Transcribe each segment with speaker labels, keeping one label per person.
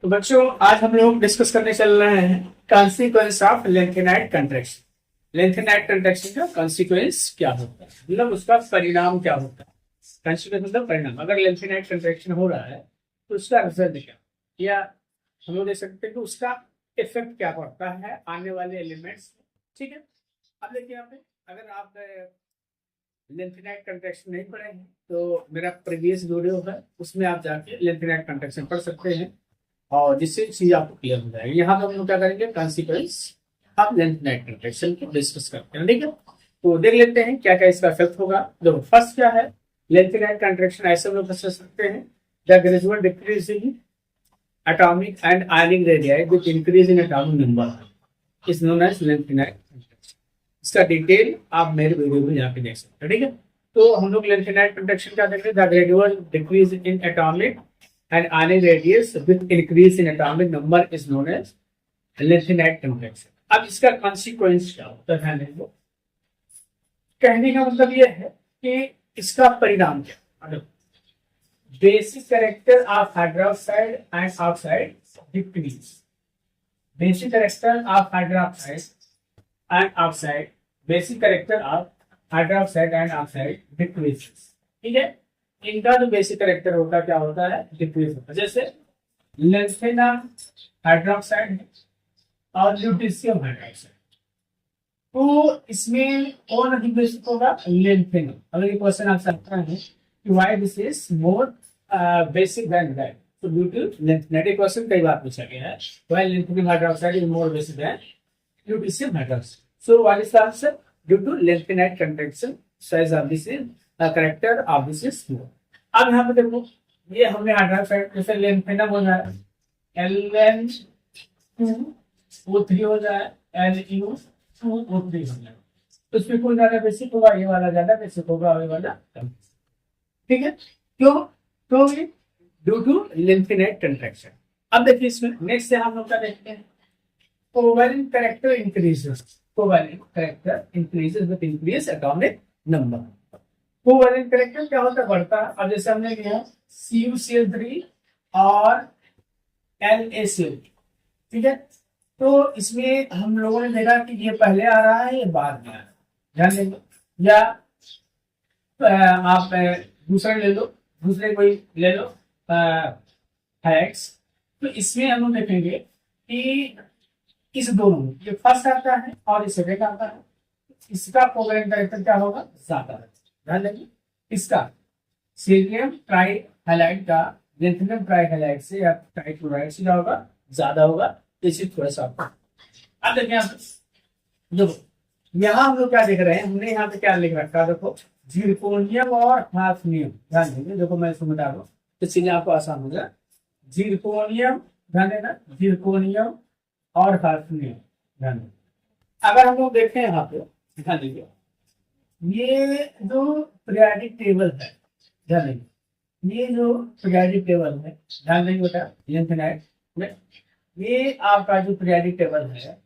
Speaker 1: तो बच्चों आज हम लोग डिस्कस करने चल रहे हैं consequence of lanthanide contraction. Lanthanide contraction का कॉन्सिक्वेंस क्या होता है, मतलब उसका परिणाम क्या होता है। कॉन्सिक्वेंस मतलब परिणाम। अगर लेंथेनाइट कंट्रैक्शन हो रहा है तो उसका रिजल्ट क्या, या हम लोग देख सकते हैं कि उसका इफेक्ट क्या पड़ता है आने वाले एलिमेंट्स। ठीक है, अब देखिए यहाँ पे अगर आप लेंथेनाइट कंट्रैक्शन नहीं पढ़े हैं तो मेरा प्रीवियस वीडियो है, उसमें आप जाके लेंथेनाइट कंट्रैक्शन पढ़ सकते हैं और जिससे चीज आपको क्लियर हो जाएगी। यहाँ पे हम लोग क्या करेंगे, कॉन्सिक्वेंस ऑफ लेंथेनाइट कंट्रैक्शन को डिस्कस करते हैं। ठीक है, तो देख लेते हैं क्या क्या इसका इफेक्ट होगा। देखो फर्स्ट क्या है, लेंथेनाइट कंट्रैक्शन ऐसे हम लोग कर सकते हैं the gradual decrease in atomic and ionic radii with increase in atomic number is known as lengthenite contraction। इसका डिटेल आप मेरे वीडियो में जाके देख सकते हैं। ठीक है, तो हम लोग लेंथेनाइट कंट्रैक्शन क्या देख रहे हैं, the gradual decrease in atomic and ionic radius with increase in atomic number is known as lengthenite contraction। अब इसका कॉन्सिक्वेंस क्या होता है, देखो कहने का मतलब यह है कि इसका परिणाम क्या। Basic character of hydroxide and oxide decrease। Basic character of hydroxide and oxide, basic character of hydroxide and oxide decreases। ठीक है, इनका जो बेसिक कैरेक्टर होता है क्या होता है, डिक्रीज होता है। जैसे लेंथेनम हाइड्रोक्साइड और ल्यूटीशियम हाइड्रोक्साइड, तो इसमें कौन अधिक बेसिक होगा, लेंथेनम। अगर ये क्वेश्चन आपसे आता है कि why this is more basic than that, तो ड्यू टू लेंथेनाइट क्वेश्चन कई बार पूछा गया है, why lanthanum hydroxide is more basic than lutetium hydroxide. So what is the answer, due to lanthanide contraction size of this is character of this is small. अब यहाँ पे देखो ये हमने हाइड्रोक्साइड जैसे लेंथेनम हो जाए Ln2O3 हो जाए, Lu2O3 हो जाए, तो उसमें कौन ज्यादा बेसिक होगा, ये वाला ज्यादा बेसिक होगा, ये वाला कम। ठीक है, क्यों, तो ड्यू टू लेंथेनाइट कंट्रैक्शन। अब देखिए इसमें नेक्स्ट हम लोग क्या देखते हैं, covalent character increases. Covalent character increases with increase atomic number. Covalent character क्या होता है, बढ़ता है। अब जैसे हमने लिया CuCl3 और NaCl। ठीक है, तो इसमें हम लोगों ने देखा कि ये पहले आ रहा है, ये बाद में आ रहा है, ध्यान देंगे। या आप दूसरा ले लो, दूसरे कोई ले लो हैक्स, तो इसमें हम लोग देखेंगे कि इस दोनों में ये फर्स्ट आता है और ये सेकंड आता है, इसका कोवेलेंट कैरेक्टर क्या होगा, ज्यादा है। ध्यान देंगे, इसका सीरियम ट्राई हैलाइड का लेंथेनम ट्राई हैलाइड से या ट्राइक्लोराइड से क्या होगा, ज्यादा होगा। इसी थोड़ा सा अब देखिए देखो यहाँ हम लोग क्या देख रहे हैं, हमने यहाँ पे क्या लिख रखा है, देखो जिरकोनियम और हाफनियम। ध्यान देंगे, देखो मैं इसको बता दूं तो चीजें आपको आसान हो जाए। जिरकोनियम, ध्यान देना, जिरकोनियम और हाफनियम, ध्यान देना। अगर हम लोग देखें यहाँ पे, ध्यान देंगे ये जो पीरियोडिक टेबल है, ध्यान देंगे ये जो पीरियोडिक टेबल है, ध्यान देंगे बेटा लेंथेनाइट में, ये आपका जो पीरियोडिक टेबल है,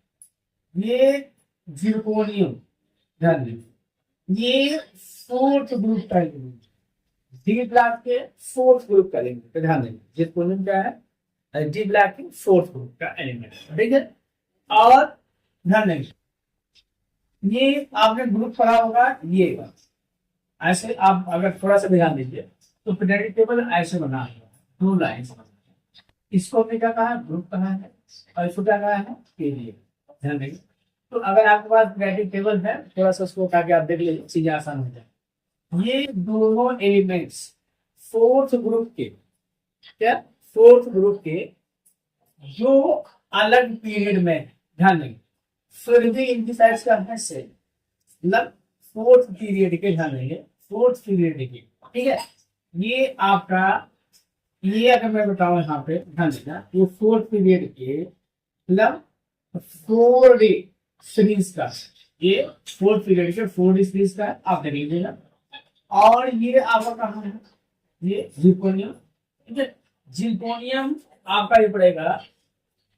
Speaker 1: ये जिरकोनियम, ध्यान देंगे ये फोर्थ ग्रुप का एलिमेंट, डी ब्लॉक के फोर्थ ग्रुप का एलिमेंट। तो ध्यान देंगे जिरकोनियम क्या है, डी ब्लॉक के फोर्थ ग्रुप का एलिमेंट। ठीक है, और ध्यान देंगे ये आपने ग्रुप पढ़ा होगा, ये ऐसे आप अगर थोड़ा सा ध्यान दीजिए तो पीरियोडिक टेबल ऐसे बना है, दो लाइन से बना है। इसको हमने क्या कहा, ग्रुप कहा है, और इसको क्या कहा है, पीरियड। ध्यान देंगे, तो अगर आपके पास पीरियोडिक टेबल है, थोड़ा सा उसको उठा के आप देख लीजिए, चीजें आसान हो जाए। ये दोनों एलिमेंट्स फोर्थ ग्रुप के, क्या फोर्थ ग्रुप के जो अलग पीरियड में, ध्यान देंगे फिर भी इनकी साइज का है सेम, मतलब फोर्थ पीरियड के, ध्यान देंगे फोर्थ पीरियड के। ठीक है, ये आपका, ये अगर मैं बताऊं यहाँ पे, ध्यान देना ये फोर्थ पीरियड के मतलब 4D सीरीज का, ये फोर्थ पीरियड के 4D सीरीज का आप देख लीजिएगा। और ये आपका कहाँ है, ये जिरकोनियम। ठीक है, जिरकोनियम आपका ये पड़ेगा,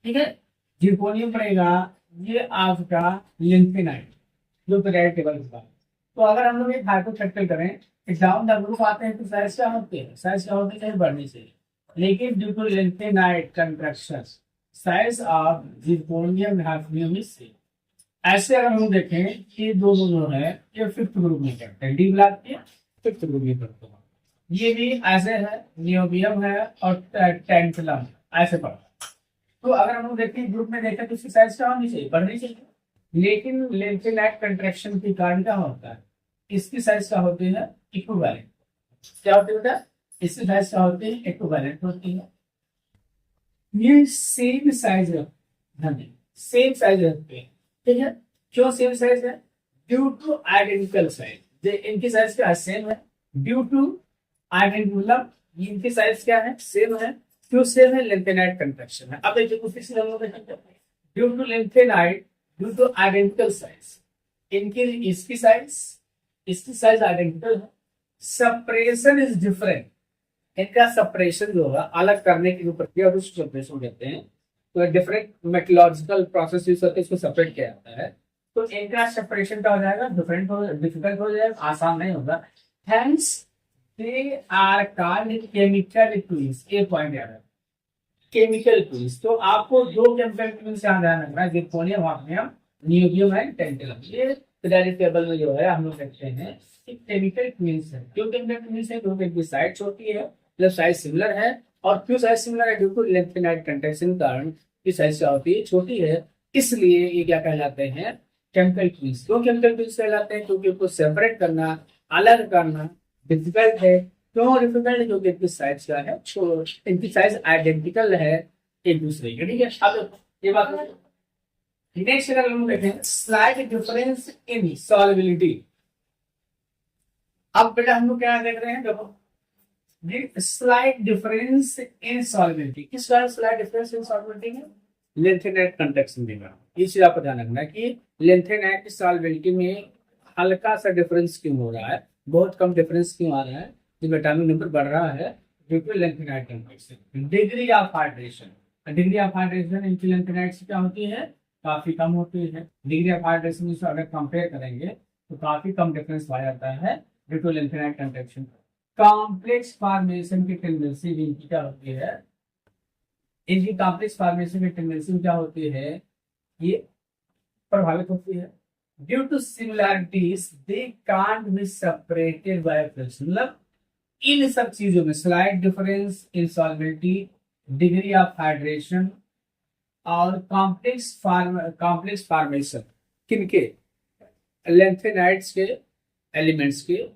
Speaker 1: ठीक है जिरकोनियम पड़ेगा ये आपका लेंथेनाइट जो पीरियोडिक टेबल का। तो अगर हम लोग एक हाइपोथेटिकल करें, डाउन द ग्रुप आते हैं तो साइज क्या होते हैं, साइज क्या होते हैं, बढ़नी चाहिए। लेकिन due to lanthanide contraction size of zirconium hafnium is same. ऐसे अगर हम देखें कि दोनों जो है ये फिफ्थ ग्रुप में करते हैं, डी ब्लॉक के फिफ्थ ग्रुप में करते हैं। ये भी ऐसे है, नियोबियम है और टेंटलम ऐसे पढ़ा। तो अगर हम देखें ग्रुप में देखें तो इसकी साइज क्या होनी चाहिए, बढ़नी चाहिए। लेकिन लेंथेनाइट कंट्रैक्शन के कारण क्या होता है, इसकी साइज क्या होती है, इक्विवेलेंट। क्या होती है बेटा, इसकी साइज क्या होती है, इक्विवेलेंट होती है। ये सेम साइज रखते, सेम साइज रखते हैं, ठीक है। क्यों सेम साइज है, ड्यू टू आइडेंटिकल साइज। इनकी साइज क्या है, सेम है। ड्यू टू आइडेंटिकल मतलब इनकी साइज क्या है, सेम है। क्यों सेम है, लेंथेनाइट कंट्रैक्शन है। अब देखिए कुछ इसी हम लोग देखेंगे, due to lanthanide due to identical size. इनकी इसकी साइज इसकी साइज आइडेंटिकल है। Separation is different. इनका सेपरेशन जो होगा, अलग करने की जो प्रक्रिया उसको सेपरेशन कहते हैं। तो डिफरेंट मेटोलॉजिकल प्रोसेस यूज करके इसको सेपरेट किया जाता है। तो इनका सेपरेशन क्या हो जाएगा, डिफरेंट हो, डिफिकल्ट हो जाएगा, आसान नहीं होगा। Hence they are called chemical twins. ये पॉइंट याद है, केमिकल ट्विंस। तो आपको दो केमिकल ट्विंस यहाँ ध्यान रखना है, zirconium hafnium, niobium and tantalum. ये पीरियोडिक टेबल में जो है हम लोग देखते हैं केमिकल ट्विंस है। क्यों केमिकल ट्विंस है, क्योंकि इनकी साइड छोटी है, मतलब साइज सिमिलर है। और क्यों साइज सिमिलर है, ड्यू टू लेंथेनाइट कंट्रैक्शन के कारण की साइज क्या होती है, छोटी है। इसलिए ये क्या कहलाते हैं, केमिकल ट्विंस। क्यों केमिकल ट्विंस कहलाते हैं, क्योंकि इनको सेपरेट करना, अलग करना डिफिकल्ट है। क्यों डिफिकल्ट है, क्योंकि इनकी साइज क्या है, इनकी साइज आइडेंटिकल है एक दूसरे की, ठीक है। अब ये बात नेक्स्ट अगर हम देखें, स्लाइड डिफरेंस इन सॉल्युबिलिटी। अब बेटा हम लोग क्या देख रहे हैं, देखो स्लाइड डिफरेंस इन सॉल्युबिलिटी। किस कारण स्लाइड डिफरेंस इन सॉल्युबिलिटी में, लेंथेनाइट कंट्रैक्शन देगा। ये चीज आपको ध्यान रखना है कि लेंथेनाइट की सॉल्युबिलिटी में हल्का सा डिफरेंस क्यों हो रहा है, बहुत कम डिफरेंस क्यों आ रहा है, जब एटॉमिक नंबर बढ़ रहा है due to lanthanide contraction. Degree of hydration, degree of hydration इनकी लेंथेनाइट से क्या होती है, काफी कम होती है। डिग्री ऑफ हाइड्रेशन से अगर कंपेयर करेंगे तो काफी कम डिफरेंस पाया जाता है due to lanthanide contraction. Complex formation की टेंडेंसी भी इनकी क्या होती है, इनकी कॉम्प्लेक्स फॉर्मेशन की टेंडेंसी क्या होती है, ये प्रभावित होती है। Due to similarities they can't be separated by friction. मतलब इन सब चीजों में slide difference in solubility, degree of hydration और कॉम्प्लेक्स फॉर्मेशन किनके, लेंथेनाइट्स के एलिमेंट्स के,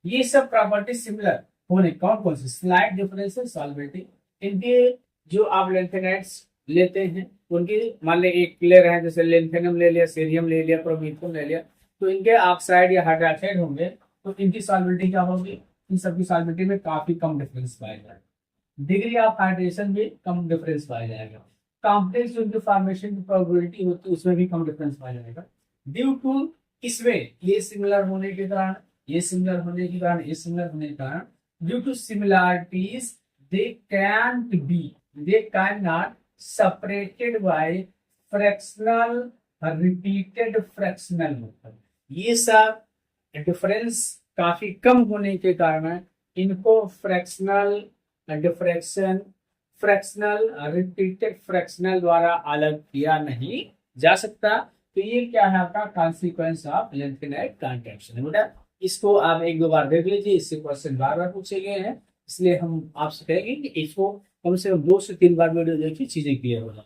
Speaker 1: ये सब प्रॉपर्टी सिमिलर होने, कौन कौन सी, स्लाइड डिफरेंस इन सॉल्युबिलिटी। इनके जो आप लेंथेनाइट्स लेते हैं उनकी, मान लें एक ले रहे हैं, जैसे लेंथेनम ले लिया, सीरियम ले लिया, प्रोमेथियम ले लिया, तो इनके ऑक्साइड या हाइड्रोक्साइड होंगे, तो इनकी सॉल्युबिलिटी क्या होगी, इन सबकी सॉल्युबिलिटी में काफी कम डिफरेंस पाया जाएगा। डिग्री ऑफ हाइड्रेशन भी कम डिफरेंस पाया जाएगा। कॉम्प्लेक्स जो फॉर्मेशन की प्रोबेबिलिटी होती है उसमें भी कम डिफरेंस पाया जाएगा। ड्यू टू इसमें ये सिमिलर होने के कारण, ये सिमिलर होने के कारण, ये सिमिलर होने के कारण, due to similarities they can not separated by fractional repeated fractional method। ये सब डिफरेंस काफी कम होने के कारण इनको fractional diffraction, fractional repeated fractional द्वारा अलग किया नहीं जा सकता। तो ये क्या है आपका कॉन्सिक्वेंस ऑफ लेंथेनाइट कंट्रैक्शन है बेटा। इसको आप एक दो बार देख लीजिए, इससे क्वेश्चन बार बार पूछे गए हैं, इसलिए हम आपसे कहेंगे कि इसको कम से कम 2 से 3 बार वीडियो देखिए, चीजें क्लियर हो जाए।